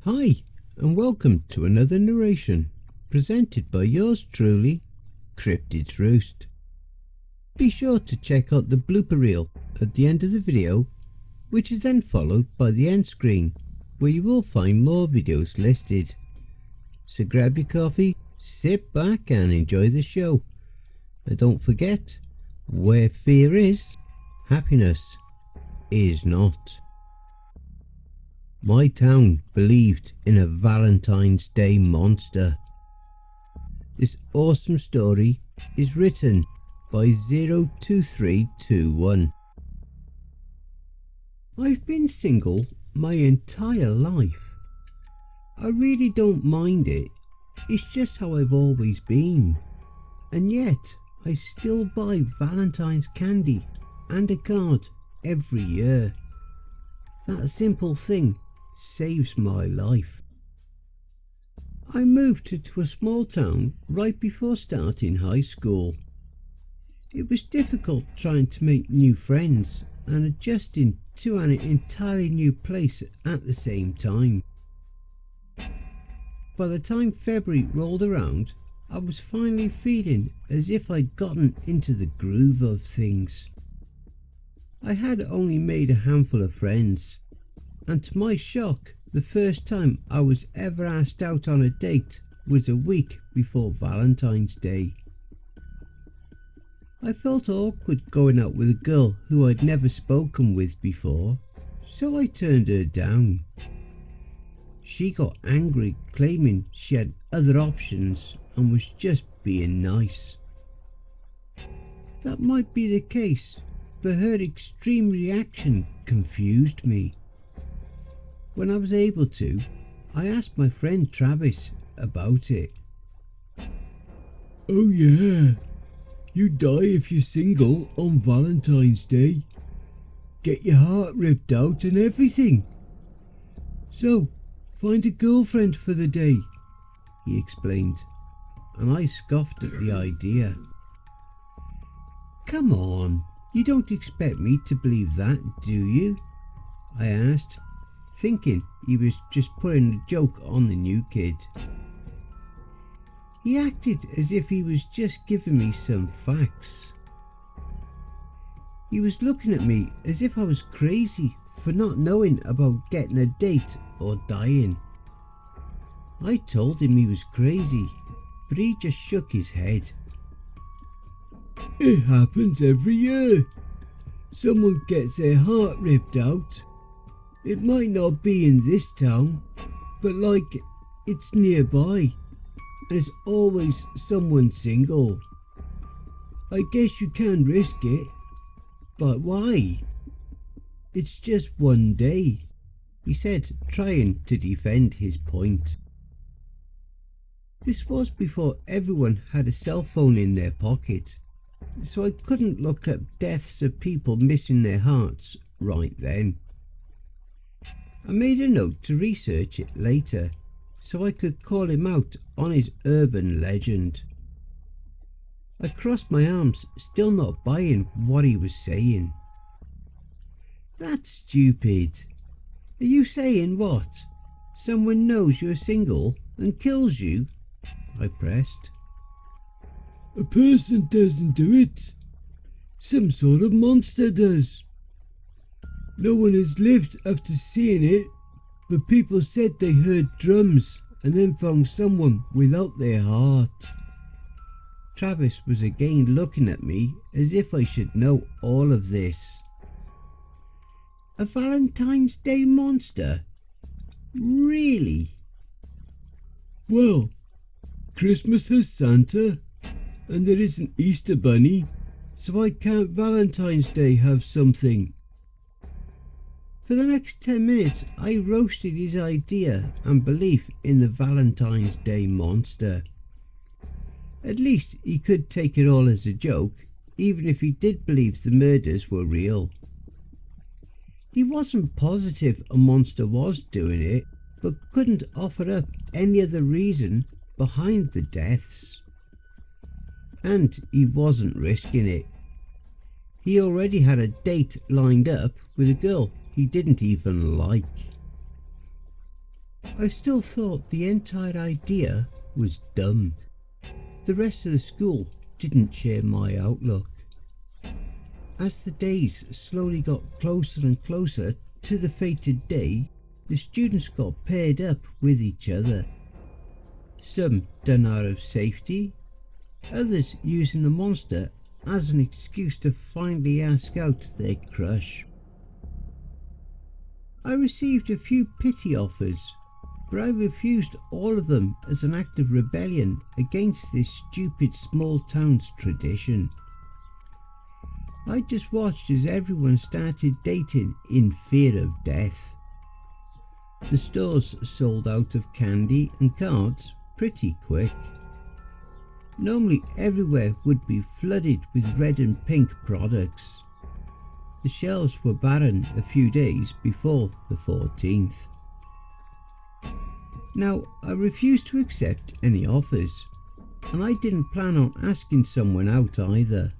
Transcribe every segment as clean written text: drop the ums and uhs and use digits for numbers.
Hi, and welcome to another narration, presented by yours truly, Cryptids Roost. Be sure to check out the blooper reel at the end of the video, which is then followed by the end screen, where you will find more videos listed. So grab your coffee, sit back and enjoy the show. And don't forget, where fear is, happiness is not. My town believed in a Valentine's Day monster. This awesome story is written by 02321. I've been single my entire life. I really don't mind it. It's just how I've always been. And yet, I still buy Valentine's candy and a card every year. That simple thing saves my life. I moved to a small town right before starting high school. It was difficult trying to make new friends and adjusting to an entirely new place at the same time. By the time February rolled around, I was finally feeling as if I'd gotten into the groove of things. I had only made a handful of friends, and to my shock, the first time I was ever asked out on a date was a week before Valentine's Day. I felt awkward going out with a girl who I'd never spoken with before, so I turned her down. She got angry, claiming she had other options and was just being nice. That might be the case, but her extreme reaction confused me. When I was able to, I asked my friend Travis about it. Oh yeah, you die if you're single on Valentine's Day. Get your heart ripped out and everything. So, find a girlfriend for the day, he explained, and I scoffed at the idea. Come on, you don't expect me to believe that, do you? I asked, thinking he was just putting a joke on the new kid. He acted as if he was just giving me some facts. He was looking at me as if I was crazy for not knowing about getting a date or dying. I told him he was crazy, but he just shook his head. It happens every year. Someone gets their heart ripped out. It might not be in this town, but like it's nearby, and it's always someone single. I guess you can risk it, but why? It's just one day, he said, trying to defend his point. This was before everyone had a cell phone in their pocket, so I couldn't look up deaths of people missing their hearts right then. I made a note to research it later, so I could call him out on his urban legend. I crossed my arms, still not buying what he was saying. That's stupid. Are you saying what? Someone knows you're single and kills you? I pressed. A person doesn't do it. Some sort of monster does. No one has lived after seeing it, but people said they heard drums and then found someone without their heart. Travis was again looking at me as if I should know all of this. A Valentine's Day monster? Really? Well, Christmas has Santa, and there is an Easter bunny, so why can't Valentine's Day have something? For the next 10 minutes, I roasted his idea and belief in the Valentine's Day monster. At least he could take it all as a joke, even if he did believe the murders were real. He wasn't positive a monster was doing it, but couldn't offer up any other reason behind the deaths. And he wasn't risking it. He already had a date lined up with a girl he didn't even like. I still thought the entire idea was dumb. The rest of the school didn't share my outlook. As the days slowly got closer and closer to the fated day, the students got paired up with each other. Some done out of safety, others using the monster as an excuse to finally ask out their crush. I received a few pity offers, but I refused all of them as an act of rebellion against this stupid small town's tradition. I just watched as everyone started dating in fear of death. The stores sold out of candy and cards pretty quick. Normally everywhere would be flooded with red and pink products. The shelves were barren a few days before the 14th. Now, I refused to accept any offers, and I didn't plan on asking someone out either.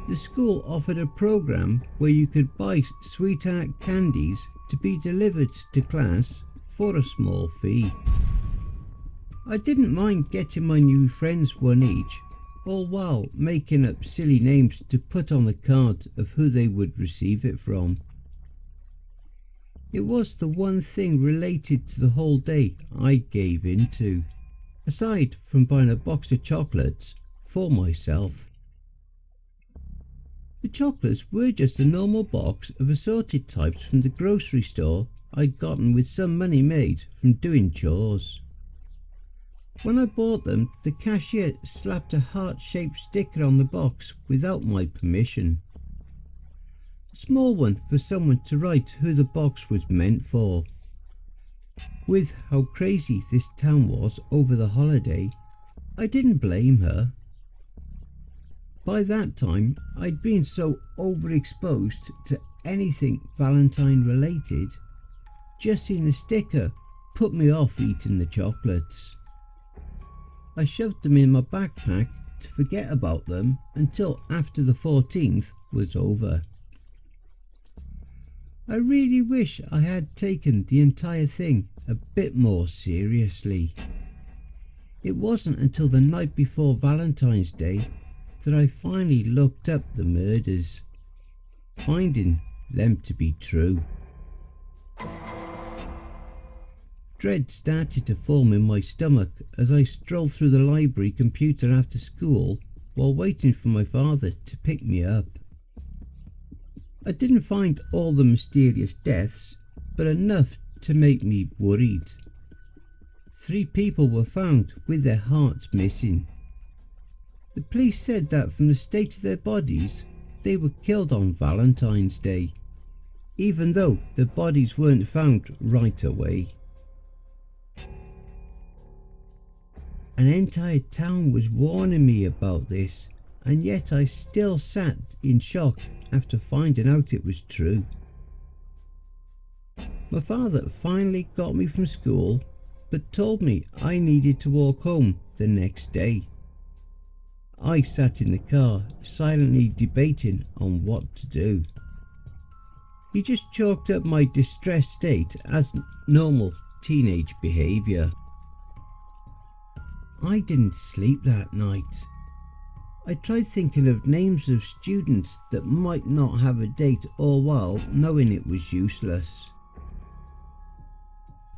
The school offered a program where you could buy sweetheart candies to be delivered to class for a small fee. I didn't mind getting my new friends one each, all while making up silly names to put on the card of who they would receive it from. It was the one thing related to the whole day I gave into, aside from buying a box of chocolates for myself. The chocolates were just a normal box of assorted types from the grocery store I'd gotten with some money made from doing chores. When I bought them, the cashier slapped a heart-shaped sticker on the box without my permission. A small one for someone to write who the box was meant for. With how crazy this town was over the holiday, I didn't blame her. By that time, I'd been so overexposed to anything Valentine related, just seeing the sticker put me off eating the chocolates. I shoved them in my backpack to forget about them until after the 14th was over. I really wish I had taken the entire thing a bit more seriously. It wasn't until the night before Valentine's Day that I finally looked up the murders, finding them to be true. Dread started to form in my stomach as I strolled through the library computer after school while waiting for my father to pick me up. I didn't find all the mysterious deaths, but enough to make me worried. 3 people were found with their hearts missing. The police said that from the state of their bodies, they were killed on Valentine's Day, even though the bodies weren't found right away. An entire town was warning me about this, and yet I still sat in shock after finding out it was true. My father finally got me from school, but told me I needed to walk home the next day. I sat in the car, silently debating on what to do. He just chalked up my distressed state as normal teenage behaviour. I didn't sleep that night. I tried thinking of names of students that might not have a date, all while knowing it was useless.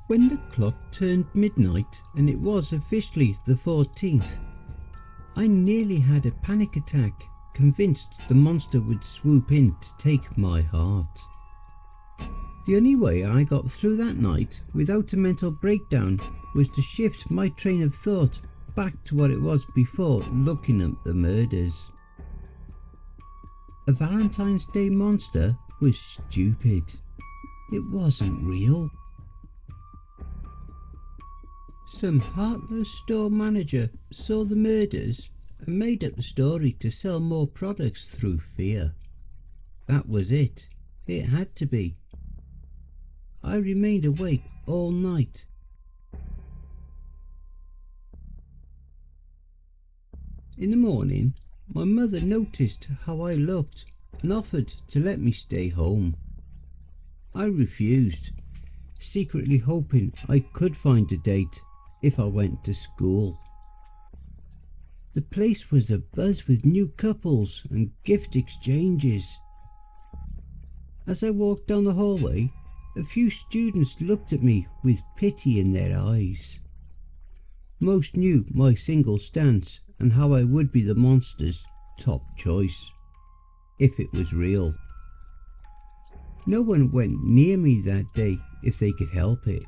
When the clock turned midnight and it was officially the 14th, I nearly had a panic attack, convinced the monster would swoop in to take my heart. The only way I got through that night without a mental breakdown was to shift my train of thought back to what it was before looking at the murders. A Valentine's Day monster was stupid. It wasn't real. Some heartless store manager saw the murders and made up the story to sell more products through fear. That was it. It had to be. I remained awake all night. In the morning, my mother noticed how I looked and offered to let me stay home. I refused, secretly hoping I could find a date if I went to school. The place was abuzz with new couples and gift exchanges. As I walked down the hallway, a few students looked at me with pity in their eyes. Most knew my single stance and how I would be the monster's top choice, if it was real. No one went near me that day if they could help it.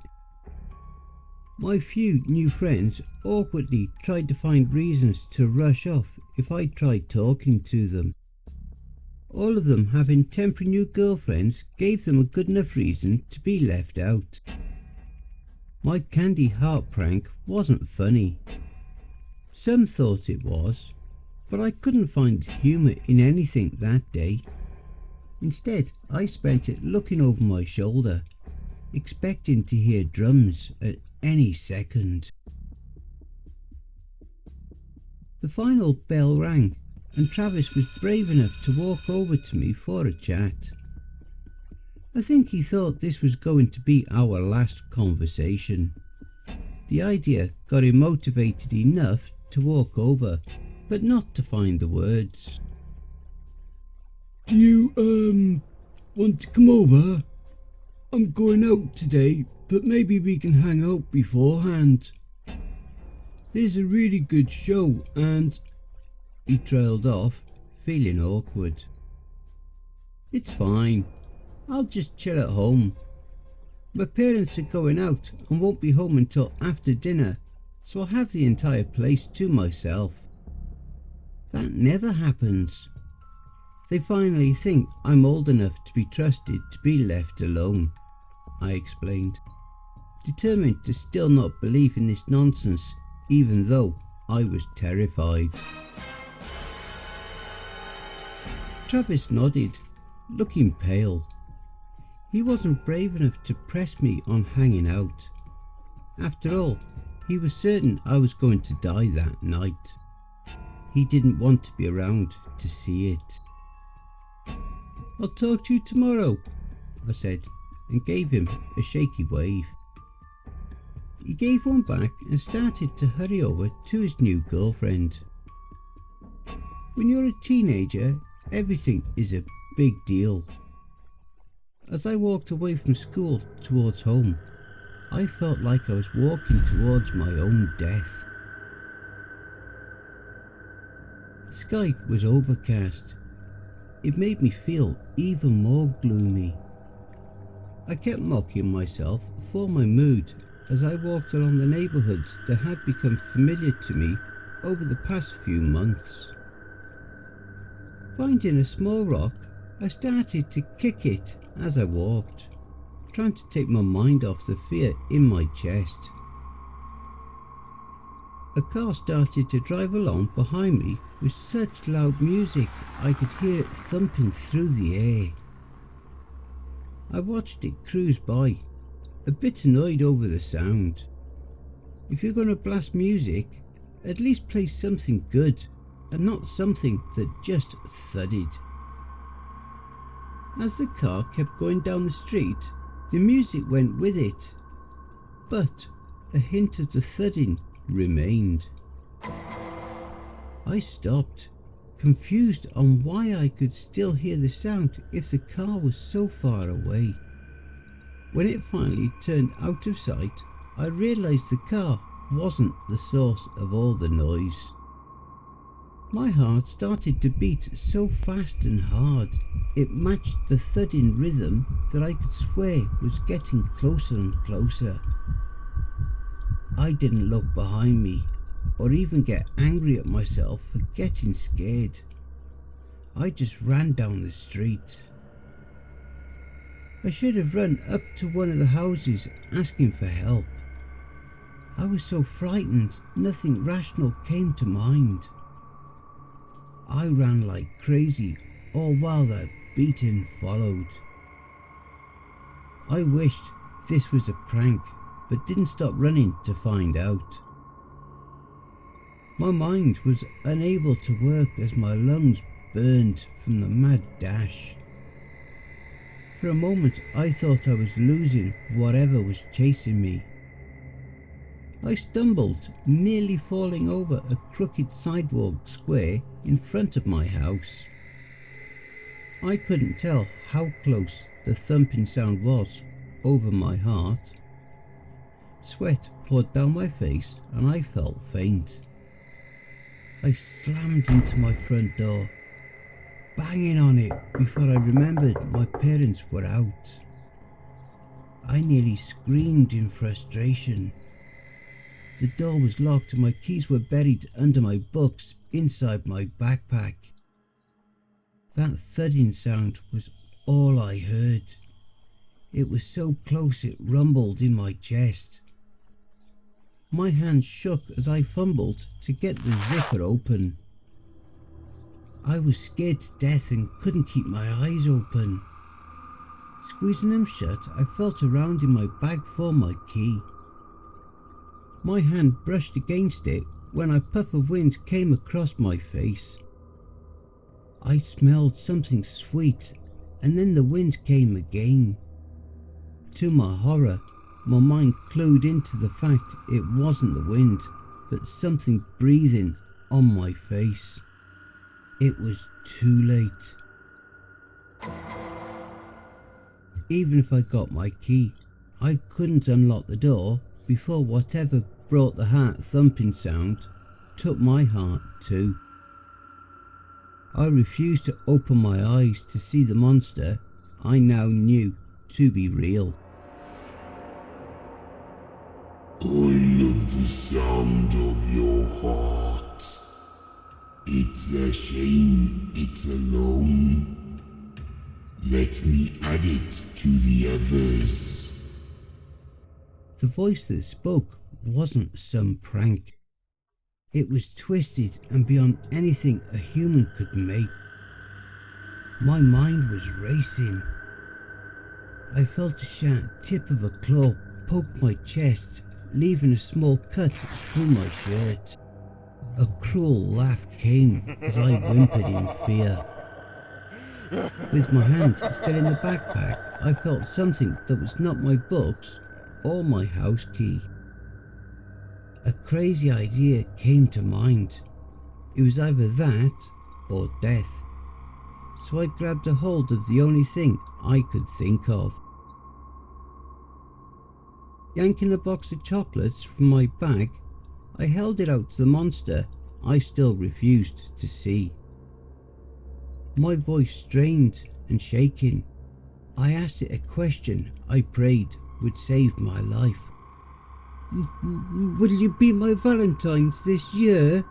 My few new friends awkwardly tried to find reasons to rush off if I tried talking to them. All of them having temporary new girlfriends gave them a good enough reason to be left out. My candy heart prank wasn't funny. Some thought it was, but I couldn't find humour in anything that day. Instead, I spent it looking over my shoulder, expecting to hear drums at any second. The final bell rang, and Travis was brave enough to walk over to me for a chat. I think he thought this was going to be our last conversation. The idea got him motivated enough to walk over, but not to find the words. "Do you, want to come over? I'm going out today, but maybe we can hang out beforehand. There's a really good show and..." He trailed off, feeling awkward. "It's fine. I'll just chill at home. My parents are going out and won't be home until after dinner, so I'll have the entire place to myself." "That never happens. They finally think I'm old enough to be trusted to be left alone," I explained, determined to still not believe in this nonsense, even though I was terrified. Travis nodded, looking pale. He wasn't brave enough to press me on hanging out. After all, he was certain I was going to die that night. He didn't want to be around to see it. "I'll talk to you tomorrow," I said, and gave him a shaky wave. He gave one back and started to hurry over to his new girlfriend. When you're a teenager, everything is a big deal. As I walked away from school towards home, I felt like I was walking towards my own death. The sky was overcast. It made me feel even more gloomy. I kept mocking myself for my mood as I walked along the neighbourhoods that had become familiar to me over the past few months. Finding a small rock, I started to kick it as I walked, trying to take my mind off the fear in my chest. A car started to drive along behind me with such loud music I could hear it thumping through the air. I watched it cruise by, a bit annoyed over the sound. If you're going to blast music, at least play something good and not something that just thudded. As the car kept going down the street, the music went with it, but a hint of the thudding remained. I stopped, confused on why I could still hear the sound if the car was so far away. When it finally turned out of sight, I realised the car wasn't the source of all the noise. My heart started to beat so fast and hard, it matched the thudding rhythm that I could swear was getting closer and closer. I didn't look behind me, or even get angry at myself for getting scared. I just ran down the street. I should have run up to one of the houses asking for help. I was so frightened, nothing rational came to mind. I ran like crazy, all while the beating followed. I wished this was a prank, but didn't stop running to find out. My mind was unable to work as my lungs burned from the mad dash. For a moment I thought I was losing whatever was chasing me. I stumbled, nearly falling over a crooked sidewalk square in front of my house. I couldn't tell how close the thumping sound was over my heart. Sweat poured down my face and I felt faint. I slammed into my front door, banging on it before I remembered my parents were out. I nearly screamed in frustration. The door was locked and my keys were buried under my books inside my backpack. That thudding sound was all I heard. It was so close it rumbled in my chest. My hand shook as I fumbled to get the zipper open. I was scared to death and couldn't keep my eyes open. Squeezing them shut, I felt around in my bag for my key. My hand brushed against it when a puff of wind came across my face. I smelled something sweet, and then the wind came again. To my horror, my mind clued into the fact it wasn't the wind, but something breathing on my face. It was too late. Even if I got my key, I couldn't unlock the door before whatever brought the heart thumping sound took my heart too. I refused to open my eyes to see the monster I now knew to be real. I love the sound of your heart. It's a shame it's alone. Let me add it to the others. The voice that spoke wasn't some prank. It was twisted and beyond anything a human could make. My mind was racing. I felt a sharp tip of a claw poke my chest, leaving a small cut through my shirt. A cruel laugh came as I whimpered in fear. With my hands still in the backpack, I felt something that was not my books or my house key. A crazy idea came to mind. It was either that or death. So I grabbed a hold of the only thing I could think of. Yanking a box of chocolates from my bag, I held it out to the monster I still refused to see. My voice strained and shaking. I asked it a question I prayed would save my life. Will you be my Valentine's this year?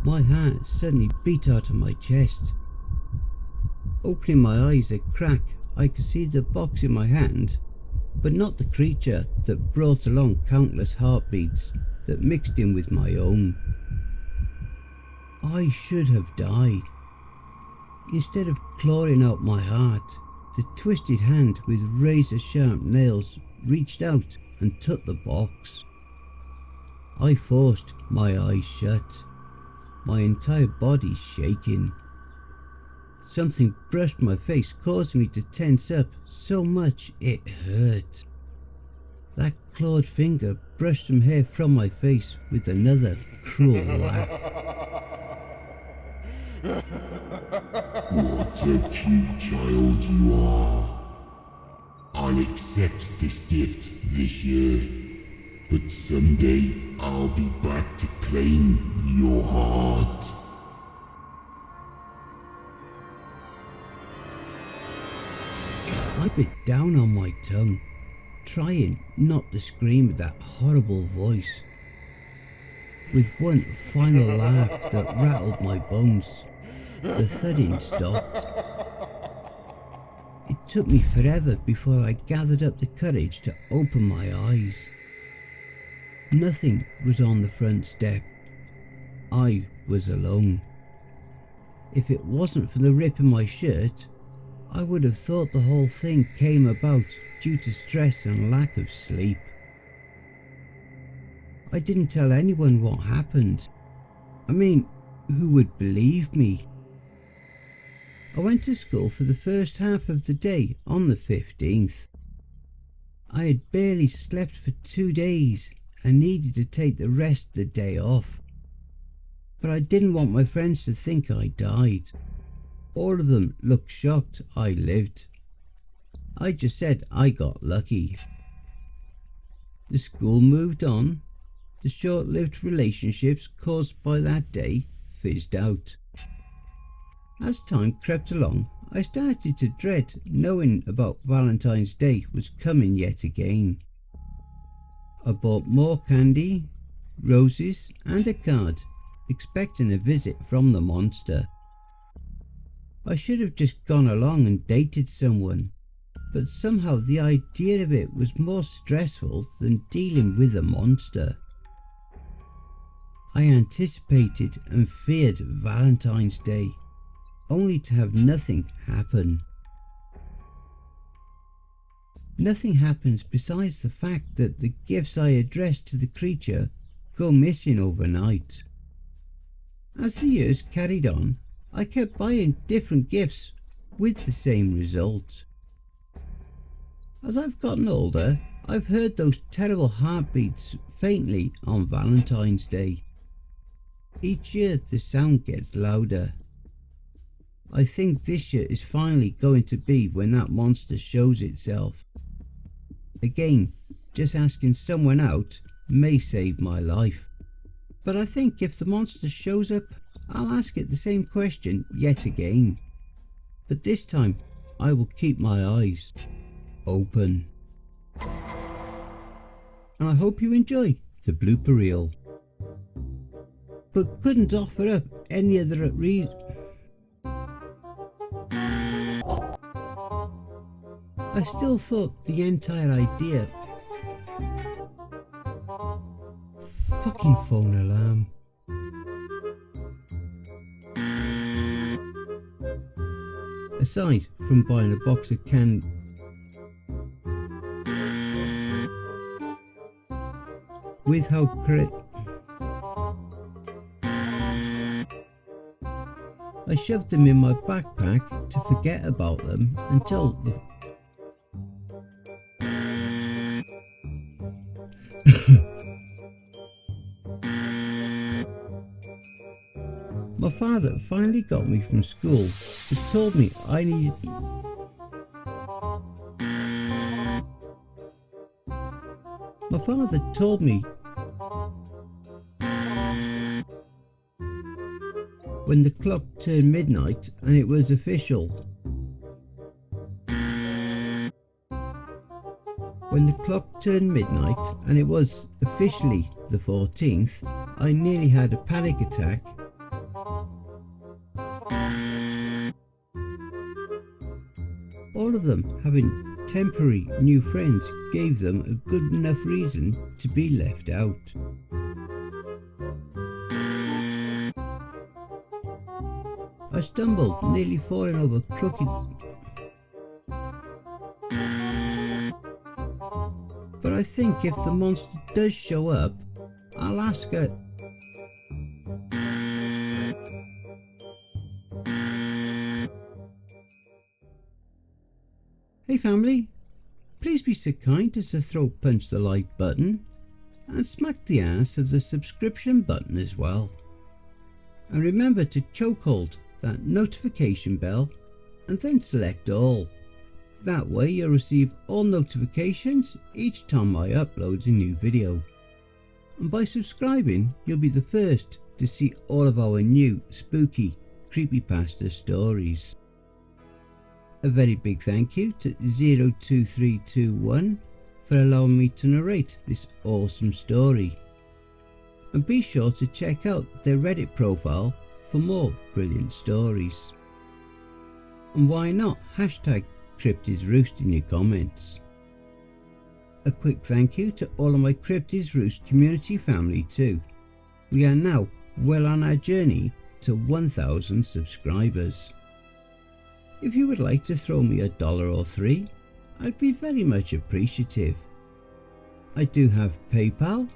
My heart suddenly beat out of my chest. Opening my eyes a crack, I could see the box in my hand, but not the creature that brought along countless heartbeats that mixed in with my own. I should have died. Instead of clawing out my heart, the twisted hand with razor-sharp nails reached out and took the box. I forced my eyes shut, my entire body shaking. Something brushed my face, causing me to tense up so much it hurt. That clawed finger brushed some hair from my face with another cruel laugh. What a cute child you are. I'll accept this gift this year, but someday I'll be back to claim your heart. I bit down on my tongue, trying not to scream at that horrible voice. With one final laugh that rattled my bones, the thudding stopped. It took me forever before I gathered up the courage to open my eyes. Nothing was on the front step. I was alone. If it wasn't for the rip in my shirt, I would have thought the whole thing came about due to stress and lack of sleep. I didn't tell anyone what happened. I mean, who would believe me? I went to school for the first half of the day on the 15th. I had barely slept for 2 days and needed to take the rest of the day off. But I didn't want my friends to think I died. All of them looked shocked I lived. I just said I got lucky. The school moved on. The short-lived relationships caused by that day fizzed out. As time crept along, I started to dread knowing about Valentine's Day was coming yet again. I bought more candy, roses and a card, expecting a visit from the monster. I should have just gone along and dated someone, but somehow the idea of it was more stressful than dealing with a monster. I anticipated and feared Valentine's Day, only to have nothing happen. Nothing happens besides the fact that the gifts I addressed to the creature go missing overnight. As the years carried on, I kept buying different gifts with the same result. As I've gotten older, I've heard those terrible heartbeats faintly on Valentine's Day. Each year the sound gets louder. I think this year is finally going to be when that monster shows itself. Again, just asking someone out may save my life. But I think if the monster shows up, I'll ask it the same question yet again. But this time, I will keep my eyes open. And I hope you enjoy the blooper reel. But couldn't offer up any other reason. I still thought the entire idea... Fucking phone alarm. Aside from buying a box of canned... With how I shoved them in my backpack to forget about them until the... My father finally got me from school and told me I needed... My father told me when the clock turned midnight and it was official. When the clock turned midnight and it was officially the 14th, I nearly had a panic attack. All of them having temporary new friends gave them a good enough reason to be left out. I stumbled, nearly falling over crooked... But I think if the monster does show up, I'll ask her... Hey family, please be so kind as to throat punch the like button and smack the ass of the subscription button as well. And remember to chokehold that notification bell and then select all. That way you'll receive all notifications each time I upload a new video. And by subscribing, you'll be the first to see all of our new spooky creepypasta stories. A very big thank you to 02321 for allowing me to narrate this awesome story. And be sure to check out their Reddit profile for more brilliant stories. And why not hashtag Cryptids Roost in your comments. A quick thank you to all of my Cryptids Roost community family too. We are now well on our journey to 1,000 subscribers. If you would like to throw me $1 or $3, I'd be very much appreciative. I do have PayPal,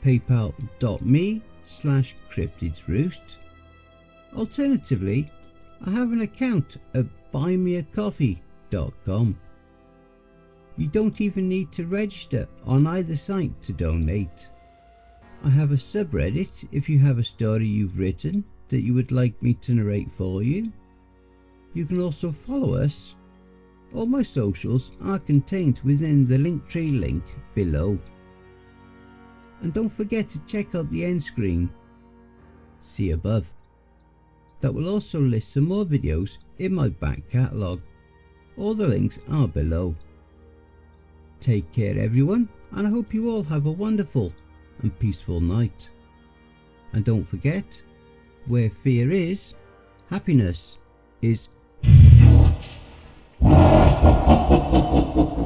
paypal.me/cryptidsroost. Alternatively, I have an account at buymeacoffee.com. You don't even need to register on either site to donate. I have a subreddit if you have a story you've written that you would like me to narrate for you. You can also follow us. All my socials are contained within the Linktree link below. And don't forget to check out the end screen, see above. That will also list some more videos in my back catalogue. All the links are below. Take care everyone, and I hope you all have a wonderful and peaceful night. And don't forget, where fear is, happiness is. Ha ha ha ha ha ha.